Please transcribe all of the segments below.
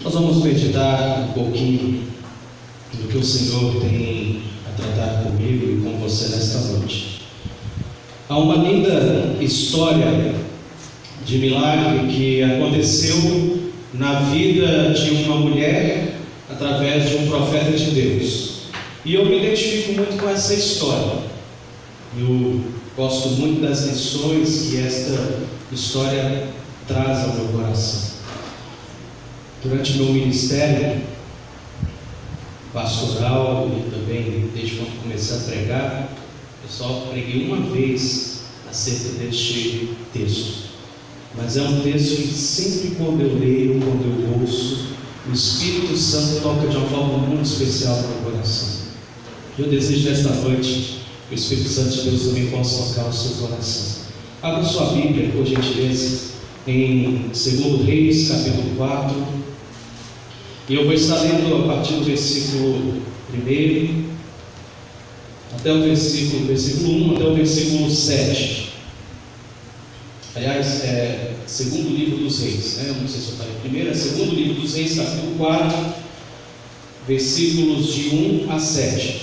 Nós vamos meditar um pouquinho do que o Senhor tem a tratar comigo e com você nesta noite. Há uma linda história de milagre que aconteceu na vida de uma mulher através de um profeta de Deus. E eu me identifico muito com essa história. Eu gosto muito das lições que esta história traz ao meu coração. Durante o meu ministério pastoral e também desde quando comecei a pregar, eu só preguei uma vez acerca deste texto. Mas é um texto que sempre quando eu leio, quando eu ouço, o Espírito Santo toca de uma forma muito especial no meu coração. Eu desejo nesta noite que o Espírito Santo de Deus também possa tocar o seu coração. Abra sua Bíblia, por gentileza, em 2 Reis, capítulo 4. E eu vou estar lendo a partir do versículo 1 até o versículo 1 até o versículo 7. Aliás, é segundo livro dos Reis, né? Não sei se eu falei primeiro, é segundo livro dos Reis, capítulo 4, versículos de 1 a 7.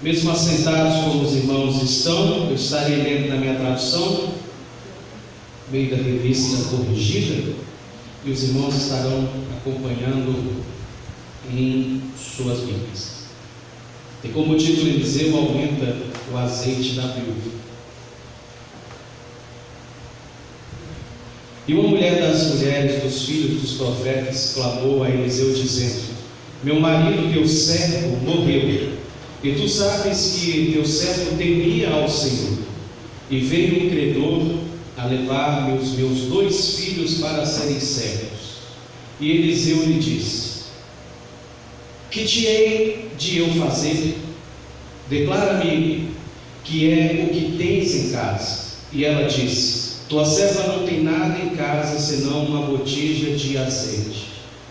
Mesmo assentados como os irmãos estão, eu estarei lendo na minha tradução, meio da revista corrigida, e os irmãos estarão acompanhando em suas Bíblias. E como título Eliseu aumenta o azeite da viúva. E uma mulher das mulheres dos filhos dos profetas clamou a Eliseu dizendo: meu marido, teu servo, morreu, e tu sabes que teu servo temia ao Senhor, e veio um credor a levar os meus 2 filhos para serem cegos. E Eliseu lhe disse: que te hei de eu fazer? Declara-me que é o que tens em casa. E ela disse: tua serva não tem nada em casa senão uma botija de azeite.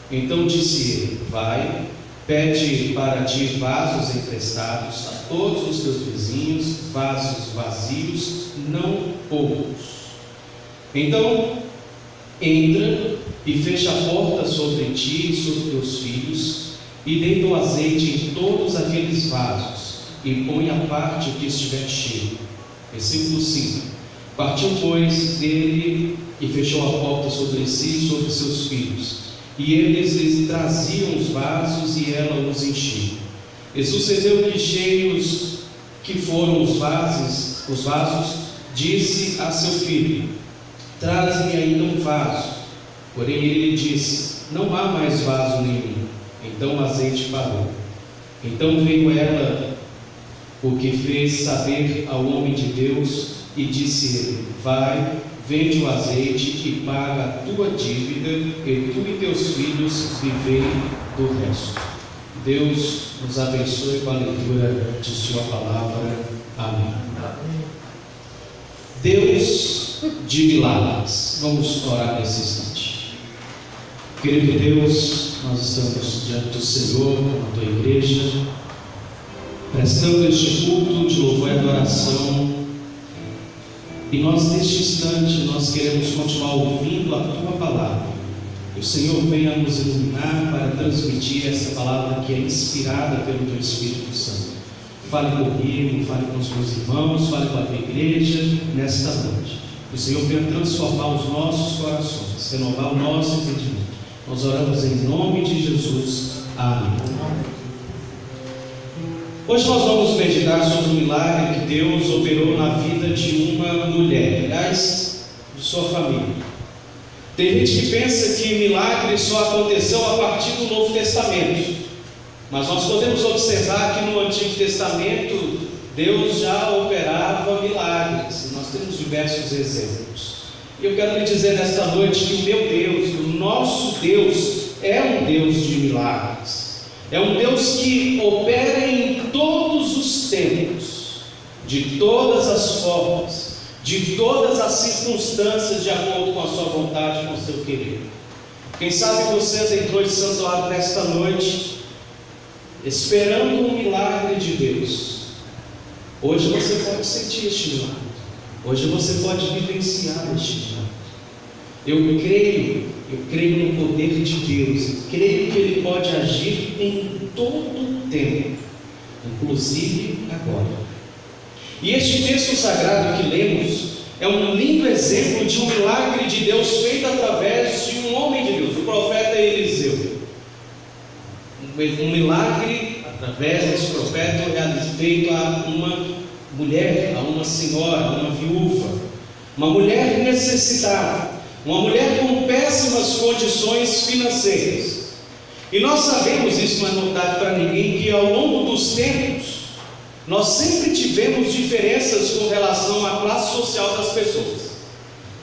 Então disse ele: vai, pede para ti vasos emprestados a todos os teus vizinhos, vasos vazios, não poucos. Então entra e fecha a porta sobre ti e sobre teus filhos, e deita o azeite em todos aqueles vasos, e põe à parte o que estiver cheio. Versículo 5. Partiu, pois, dele e fechou a porta sobre si e sobre seus filhos, e eles lhes traziam os vasos e ela os enchia. E sucedeu que, cheios que foram os vasos, disse a seu filho: traze-me ainda um vaso. Porém ele lhe disse: não há mais vaso nenhum. Então o azeite parou. Então veio ela, o que fez saber ao homem de Deus, e disse ele: vai, vende o azeite e paga a tua dívida, e tu e teus filhos vivei do resto. Deus nos abençoe com a leitura de sua palavra. Amém. Deus de milagres. Vamos orar nesse instante. Querido Deus, nós estamos diante do Senhor, com a tua igreja, prestando este culto de louvor e adoração. E nós, neste instante, nós queremos continuar ouvindo a tua palavra. Que o Senhor venha nos iluminar para transmitir essa palavra que é inspirada pelo teu Espírito Santo. Fale comigo, fale com os meus irmãos, fale com a tua igreja nesta noite. Que o Senhor venha transformar os nossos corações, renovar o nosso entendimento. Nós oramos em nome de Jesus. Amém. Hoje nós vamos meditar sobre o milagre que Deus operou na vida de uma mulher, aliás, de sua família. Tem gente que pensa que milagre só aconteceu a partir do Novo Testamento, mas nós podemos observar que no Antigo Testamento Deus já operava milagres, e nós temos diversos exemplos. E eu quero lhe dizer nesta noite que o meu Deus, o nosso Deus, é um Deus de milagres. É um Deus que opera em todos os tempos, de todas as formas, de todas as circunstâncias, de acordo com a sua vontade, com o seu querer. Quem sabe você entrou em santuário nesta noite, esperando um milagre de Deus. Hoje você pode sentir este milagre. Hoje você pode vivenciar este milagre. Eu creio eu creio no poder de Deus, eu creio que Ele pode agir em todo o tempo, inclusive agora. E este texto sagrado que lemos é um lindo exemplo de um milagre de Deus feito através de um homem de Deus, o profeta Eliseu. Um milagre através desse profeta feito a uma mulher, a uma senhora, a uma viúva, uma mulher necessitada, uma mulher com péssimas condições financeiras. E nós sabemos, isso não é novidade para ninguém, que ao longo dos tempos nós sempre tivemos diferenças com relação à classe social das pessoas.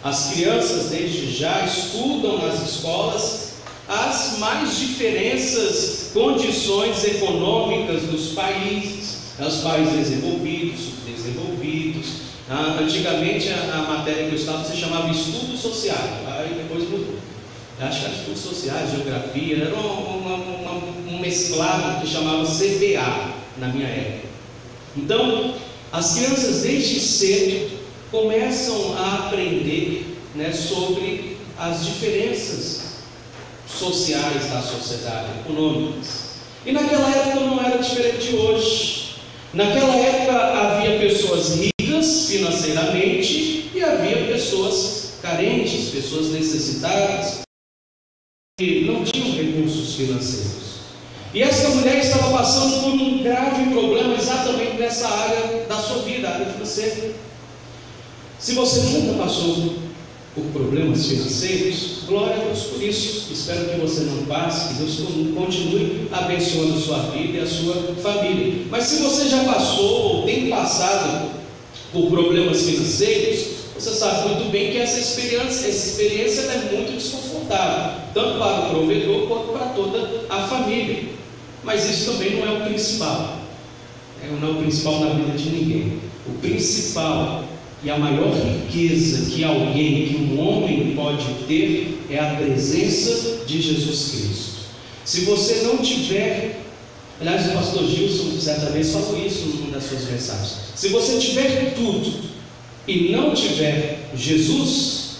As crianças desde já estudam nas escolas as mais diferentes condições econômicas dos países, os países desenvolvidos, subdesenvolvidos. Antigamente a matéria que eu estava se chamava estudos sociais, aí depois mudou. Acho que era estudos sociais, geografia, era um mesclado que chamava CBA na minha época. Então, as crianças desde cedo começam a aprender, sobre as diferenças sociais da sociedade, econômicas. E naquela época não era diferente de hoje. Naquela época havia pessoas ricas financeiramente e havia pessoas carentes, pessoas necessitadas, que não tinham recursos financeiros. E essa mulher estava passando por um grave problema exatamente nessa área da sua vida, a área financeira. Se você nunca passou por problemas financeiros, glória a Deus por isso. Espero que você não passe, que Deus continue abençoando a sua vida e a sua família. Mas se você já passou ou tem passado por problemas financeiros, você sabe muito bem que essa experiência é muito desconfortável, tanto para o provedor quanto para toda a família. Mas isso também não é o principal, não é o principal na vida de ninguém. O principal e a maior riqueza que alguém, que um homem pode ter, é a presença de Jesus Cristo. Se você não tiver, aliás, o pastor Gilson certa vez falou isso numa das suas mensagens, se você tiver tudo e não tiver Jesus,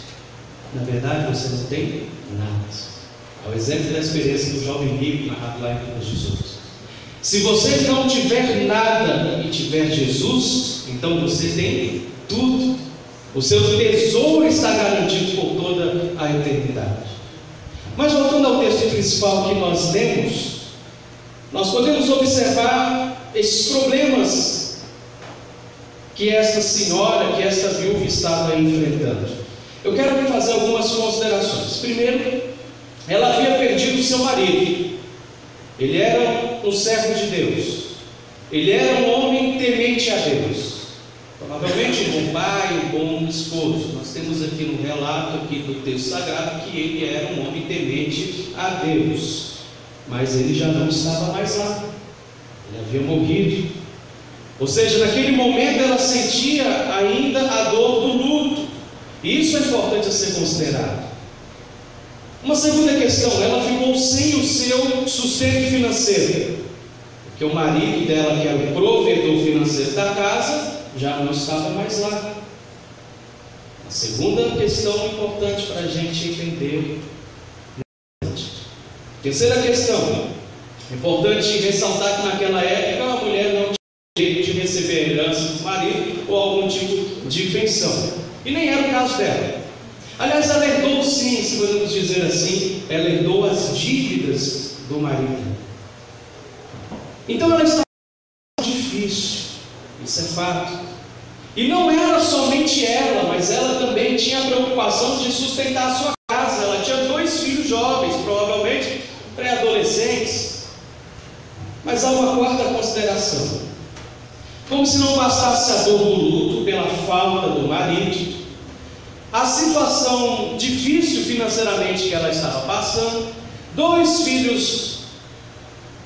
na verdade você não tem nada. É o exemplo da experiência do jovem rico narrado lá em Jesus. Se você não tiver nada e tiver Jesus, então você tem tudo. O seu tesouro está garantido por toda a eternidade. Mas voltando ao texto principal que nós lemos, nós podemos observar esses problemas que esta senhora, que esta viúva estava enfrentando. Eu quero fazer algumas considerações. Primeiro, ela havia perdido o seu marido. Ele era um servo de Deus. Ele era um homem temente a Deus. Provavelmente um bom pai, um bom esposo. Nós temos aqui no relato aqui do texto sagrado que ele era um homem temente a Deus. Mas ele já não estava mais lá. Ele havia morrido. Ou seja, naquele momento ela sentia ainda a dor do luto. E isso é importante a ser considerado. Uma segunda questão, ela ficou sem o seu sustento financeiro, porque o marido dela, que era o provedor financeiro da casa, já não estava mais lá. A segunda questão importante para a gente entender. Terceira questão, é importante ressaltar que naquela época a mulher não tinha direito de receber a herança do marido ou algum tipo de pensão, e nem era o caso dela. Aliás, ela herdou sim, se podemos dizer assim, ela herdou as dívidas do marido. Então ela estava difícil, isso é fato. E não era somente ela, mas ela também tinha a preocupação de sustentar a sua casa. Ela tinha 2 filhos jovens, provavelmente pré-adolescentes. Mas há uma quarta consideração. Como se não bastasse a dor do luto pela falta do marido, a situação difícil financeiramente que ela estava passando, 2 filhos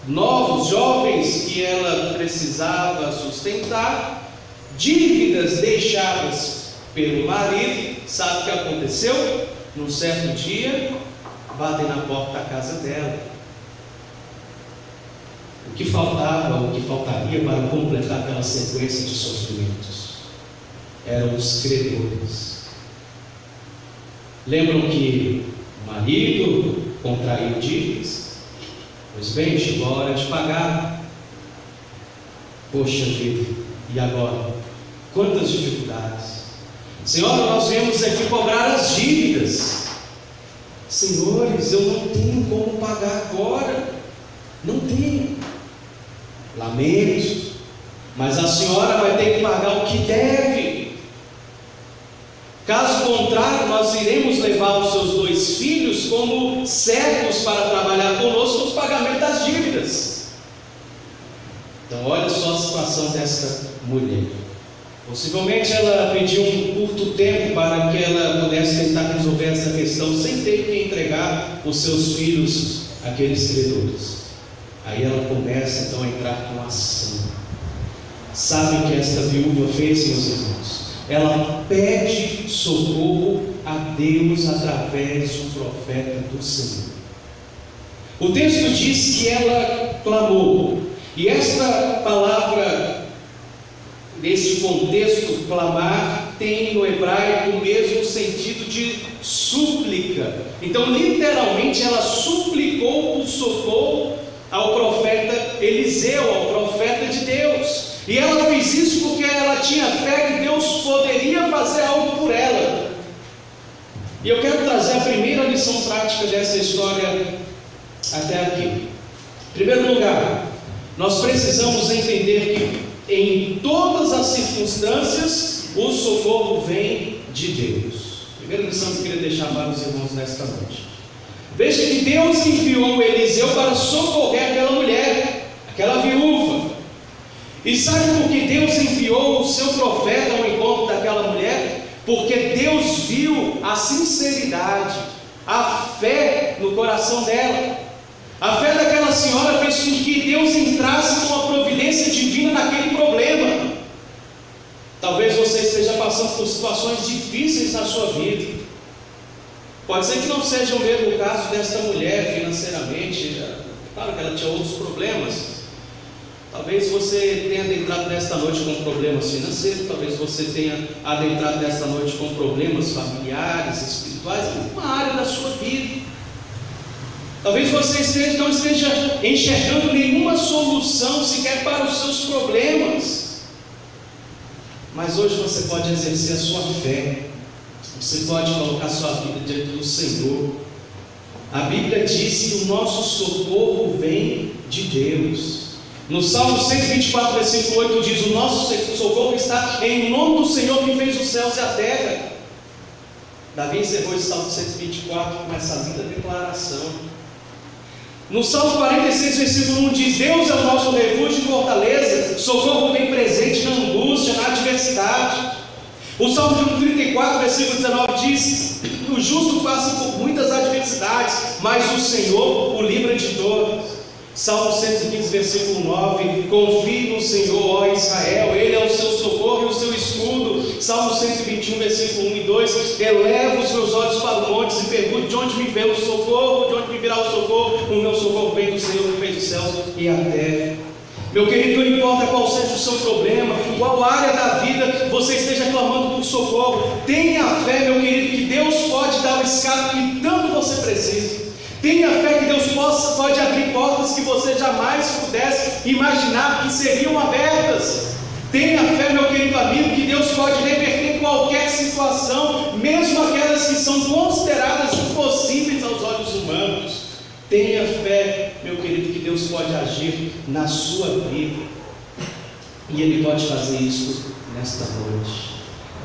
novos, jovens, que ela precisava sustentar, dívidas deixadas pelo marido. Sabe o que aconteceu? Num certo dia, batem na porta da casa dela. O que faltava, o que faltaria para completar aquela sequência de sofrimentos eram os credores. Lembram que O marido contraiu dívidas. Pois bem, chegou a hora de pagar. Poxa vida, e agora? Quantas dificuldades! Senhor, nós viemos aqui cobrar as dívidas. Senhores, eu não tenho como pagar agora. Não tenho. Lamento, mas a senhora vai ter que pagar o que deve. Caso contrário, nós iremos levar os seus 2 filhos como servos para trabalhar conosco no pagamento das dívidas. Então olha só a situação dessa mulher. Possivelmente ela pediu um curto tempo para que ela pudesse tentar resolver essa questão sem ter que entregar os seus filhos àqueles credores. Aí ela começa então a entrar com ação. Sabe o que esta viúva fez, meus irmãos? Ela pede socorro a Deus através do profeta do Senhor. O texto diz que ela clamou, e esta palavra, nesse contexto, clamar, tem no hebraico o mesmo sentido de súplica. Então, literalmente, ela suplicou por socorro ao profeta Eliseu, ao profeta de Deus. E ela fez isso porque ela tinha fé que Deus poderia fazer algo por ela. E eu quero trazer a primeira lição prática dessa história até aqui. Em primeiro lugar, nós precisamos entender que em todas as circunstâncias o socorro vem de Deus. Primeira lição que eu queria deixar para os irmãos nesta noite. Veja que Deus enviou Eliseu para socorrer aquela mulher, aquela viúva. E sabe por que Deus enviou o seu profeta ao encontro daquela mulher? Porque Deus viu a sinceridade, a fé no coração dela. A fé daquela senhora fez com que Deus entrasse com a providência divina naquele problema. Talvez você esteja passando por situações difíceis na sua vida. Pode ser que não seja o mesmo caso desta mulher financeiramente. Claro que ela tinha outros problemas. Talvez você tenha adentrado nesta noite com problemas financeiros, talvez você tenha adentrado nesta noite com problemas familiares, espirituais, em uma área da sua vida. Talvez você não esteja enxergando nenhuma solução sequer para os seus problemas. Mas hoje você pode exercer a sua fé, você pode colocar a sua vida diante do Senhor. A Bíblia diz que o nosso socorro vem de Deus. No Salmo 124, versículo 8 diz: o nosso socorro está em nome do Senhor que fez os céus e a terra. Davi encerrou esse Salmo 124 com essa linda declaração. No Salmo 46, versículo 1 diz: Deus é o nosso refúgio e fortaleza, socorro bem presente na angústia, na adversidade. O Salmo 34, versículo 19 diz: o justo passa por muitas adversidades, mas o Senhor o livra de todas. Salmo 115, versículo 9: confie no Senhor, ó Israel, Ele é o seu socorro e o seu escudo. Salmo 121, versículo 1 e 2: eleva os meus olhos para os montes e pergunto: de onde me vem o socorro? De onde me virá o socorro? O meu socorro vem do Senhor que fez os céus e a terra. Meu querido, não importa qual seja o seu problema, qual área da vida você esteja clamando por socorro, tenha fé, meu querido, que Deus pode dar o escape que tanto você precisa. Tenha fé que Deus pode abrir portas que você jamais pudesse imaginar que seriam abertas. Tenha fé, meu querido amigo, que Deus pode reverter qualquer situação, mesmo aquelas que são consideradas impossíveis aos olhos humanos. Tenha fé, meu querido, que Deus pode agir na sua vida. E Ele pode fazer isso nesta noite.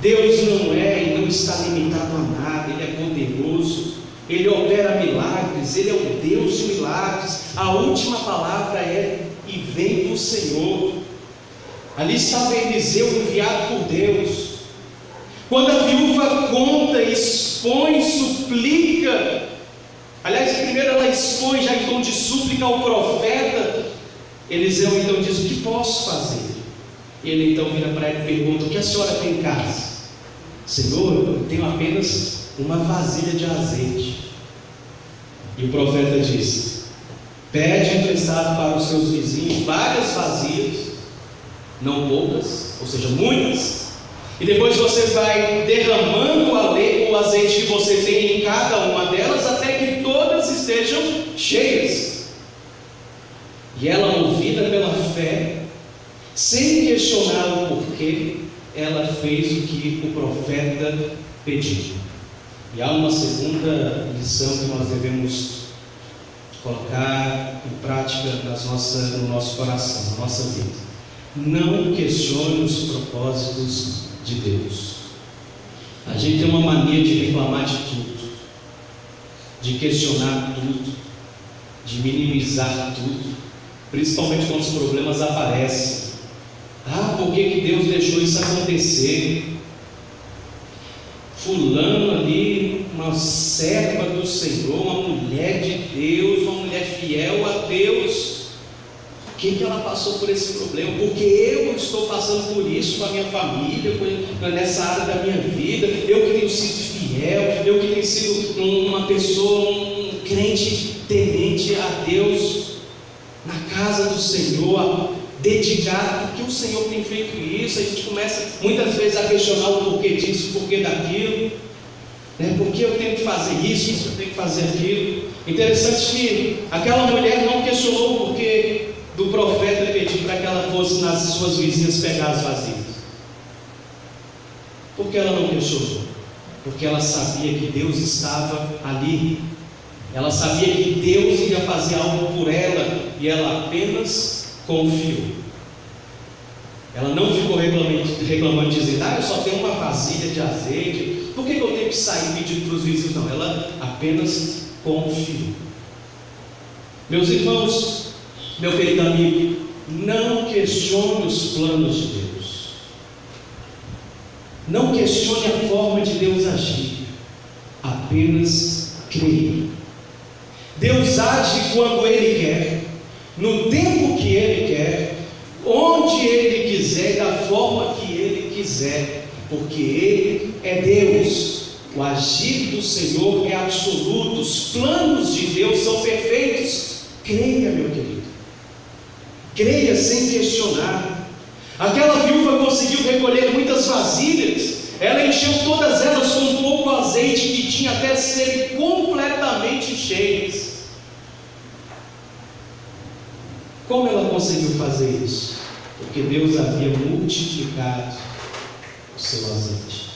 Deus não é e não está limitado a nada. Ele é poderoso. Ele opera milagres, Ele é o Deus de milagres. A última palavra é: e vem do Senhor. Ali estava Eliseu, enviado por Deus. Quando a viúva conta, expõe, suplica, aliás, primeiro ela expõe já em tom de súplica ao profeta, Eliseu então diz: o que posso fazer? Ele então vira para ele e pergunta: o que a senhora tem em casa? Senhor, eu tenho apenas uma vasilha de azeite. E o profeta disse: pede emprestado para os seus vizinhos várias vasilhas, não poucas, ou seja, muitas, E depois você vai derramando o azeite que você tem em cada uma delas, até que todas estejam cheias. E ela, movida pela fé, sem questionar o porquê, ela fez o que o profeta pediu. E há uma segunda lição que nós devemos colocar em prática no nosso coração, na nossa vida. Não questione os propósitos de Deus. A gente tem uma mania de reclamar de tudo, de questionar tudo, de minimizar tudo, principalmente quando os problemas aparecem. Por que Deus deixou isso acontecer? Fulano ali, uma serva do Senhor, uma mulher de Deus, uma mulher fiel a Deus, por que ela passou por esse problema? Porque eu estou passando por isso com a minha família, nessa área da minha vida, eu que tenho sido fiel, eu que tenho sido uma pessoa, um crente temente a Deus, na casa do Senhor, dedicado, porque o Senhor tem feito isso. A gente começa muitas vezes a questionar o porquê disso, o porquê daquilo, né? Por que eu tenho que fazer isso, eu tenho que fazer aquilo. Interessante que aquela mulher não questionou o porquê do profeta pedir para que ela fosse nas suas vizinhas pegar as vasilhas. Por que ela não questionou? Porque ela sabia que Deus estava ali, ela sabia que Deus ia fazer algo por ela, e ela apenas confiou. Ela não ficou reclamando, dizendo: eu só tenho uma vasilha de azeite, por que eu tenho que sair pedindo para os vizinhos? Não, ela apenas confiou. Meus irmãos, meu querido amigo, não questione os planos de Deus, não questione a forma de Deus agir, apenas creia. Deus age quando Ele quer, no tempo que Ele quer, onde Ele quiser, da forma que Ele quiser, porque Ele é Deus. O agir do Senhor é absoluto, os planos de Deus são perfeitos. Creia, meu querido, creia sem questionar. Aquela viúva conseguiu recolher muitas vasilhas, ela encheu todas elas com pouco azeite que tinha até serem completamente cheias. Como ela conseguiu fazer isso? Porque Deus havia multiplicado o seu azeite.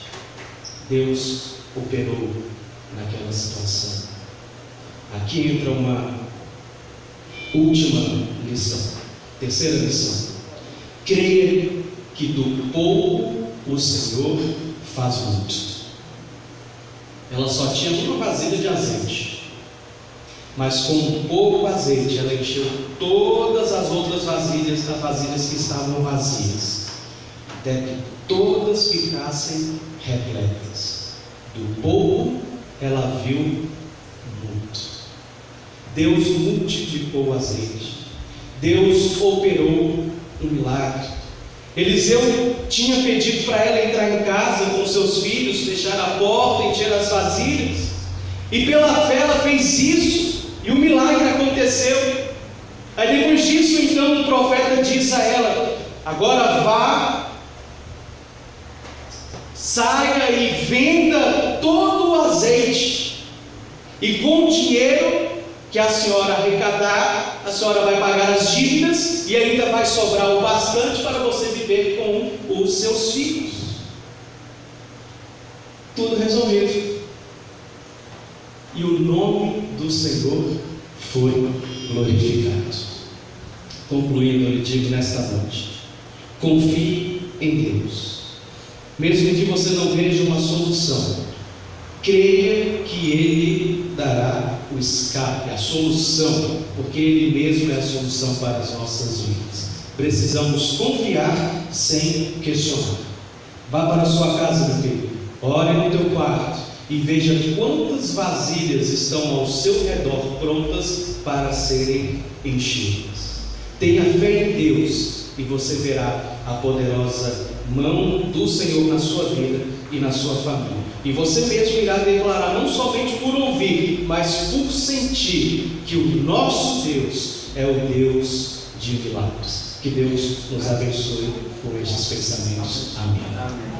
Deus operou naquela situação. Aqui entra uma última lição, terceira lição. Creia que do pouco o Senhor faz muito. Ela só tinha uma vasilha de azeite, mas com pouco azeite ela encheu todas as outras vasilhas que estavam vazias, até que todas ficassem repletas. Do pouco ela viu muito. Deus multiplicou o azeite, Deus operou um milagre. Eliseu tinha pedido para ela entrar em casa com seus filhos, fechar a porta, encher as vasilhas, e pela fé ela fez isso, e o milagre aconteceu. Aí depois disso, então, o profeta diz a ela: agora vá, saia e venda todo o azeite, e com o dinheiro que a senhora arrecadar, a senhora vai pagar as dívidas, e ainda vai sobrar o bastante para você viver com os seus filhos. Tudo resolvido. E o nome do Senhor foi glorificado. Concluindo, eu lhe digo nesta noite: confie em Deus. Mesmo que você não veja uma solução, creia que Ele dará o escape, a solução, porque Ele mesmo é a solução para as nossas vidas. Precisamos confiar sem questionar. Vá para a sua casa, meu filho, ore no teu quarto e veja quantas vasilhas estão ao seu redor prontas para serem enchidas. Tenha fé em Deus e você verá a poderosa mão do Senhor na sua vida e na sua família. E você mesmo irá declarar, não somente por ouvir, mas por sentir, que o nosso Deus é o Deus de milagres. Que Deus nos abençoe com estes pensamentos. Amém.